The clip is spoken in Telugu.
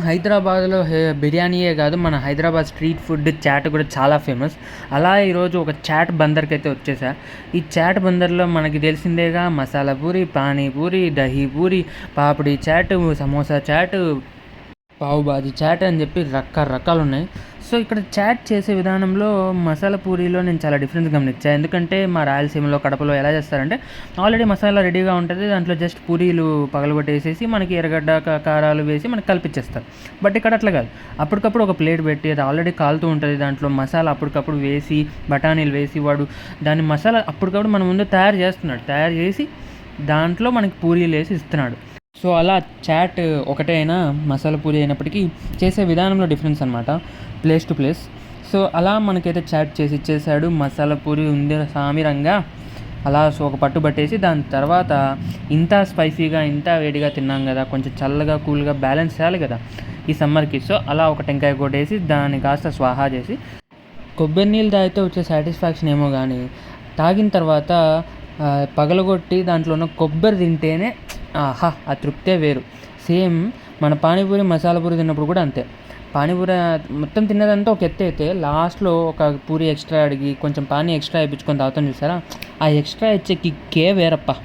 హైదరాబాద్‌లో బిర్యానీయే కాదు, మన హైదరాబాద్ స్ట్రీట్ ఫుడ్ చాట్ కూడా చాలా ఫేమస్. అలా ఈరోజు ఒక చాట్ బందర్‌కైతే వచ్చేసా. ఈ చాట్ బందర్‌లో మనకి తెలిసిందేగా మసాలా పూరి, పానీ పూరి, దహీ పూరి, పాపడి చాటు, సమోసా చాటు, పావు బాజీ చాట్ అని చెప్పి రకరకాలున్నాయి. సో, ఇక్కడ చాట్ చేసే విధానంలో మసాలా పూరీలో నేను చాలా డిఫరెన్స్ గమనించా. ఎందుకంటే మా రాయలసీమలో, కడపలో ఎలా చేస్తారంటే ఆల్రెడీ మసాలా రెడీగా ఉంటది. దాంట్లో జస్ట్ పూరీలు పగలగొట్టేసేసి మనకి ఎర్రగడ్డ, కారాలు వేసి మనకి కలిపిచ్చేస్తారు. బట్ ఇక్కడ అట్లా కాదు. అప్పటికప్పుడు ఒక ప్లేట్ పెట్టి అది ఆల్రెడీ కాలుతూ ఉంటది. దాంట్లో మసాలా అప్పటికప్పుడు వేసి, బఠానీలు వేసి వాడు దాన్ని మసాలా అప్పటికప్పుడు మన ముందు తయారు చేస్తున్నాడు. తయారు చేసి దాంట్లో మనకి పూరీలేసి ఇస్తున్నాడు. సో, అలా చాట్ ఒకటే అయినా మసాలా పూరి అయినప్పటికీ చేసే విధానంలో డిఫరెన్స్ అనమాట. Place to place. సో, అలా మనకైతే చాట్ చేసి ఇచ్చేసాడు. మసాలా పూరి ఉంది సామిరంగా అలా ఒక పట్టు పట్టేసి దాని తర్వాత ఇంత స్పైసీగా, ఇంత వేడిగా తిన్నాం కదా! కొంచెం చల్లగా, కూల్‌గా బ్యాలెన్స్ చేయాలి కదా! ఈ సమ్మర్‌కి. సో, అలా ఒక టెంకాయ కొట్టేసి దాన్ని కాస్త స్వాహా చేసి కొబ్బరి నీళ్ళు తాగితే వచ్చే సాటిస్ఫాక్షన్ ఏమో గానీ, తాగిన తర్వాత పగలగొట్టి దాంట్లో ఉన్న కొబ్బరి తింటేనే ఆహా! ఆ తృప్తే వేరు. సేమ్ మన పానీపూరి, మసాలా పూరి తిన్నప్పుడు కూడా అంతే. పానీపూరి మొత్తం తిన్నదంతా ఒక ఎత్తైతే లాస్ట్‌లో ఒక పూరి ఎక్స్ట్రా అడిగి కొంచెం పానీ ఎక్స్ట్రా ఏపిచ్చుకొని తాగుతాం చూసారా? ఆ ఎక్స్ట్రా ఇచ్చే కిక్కే వేరప్పా!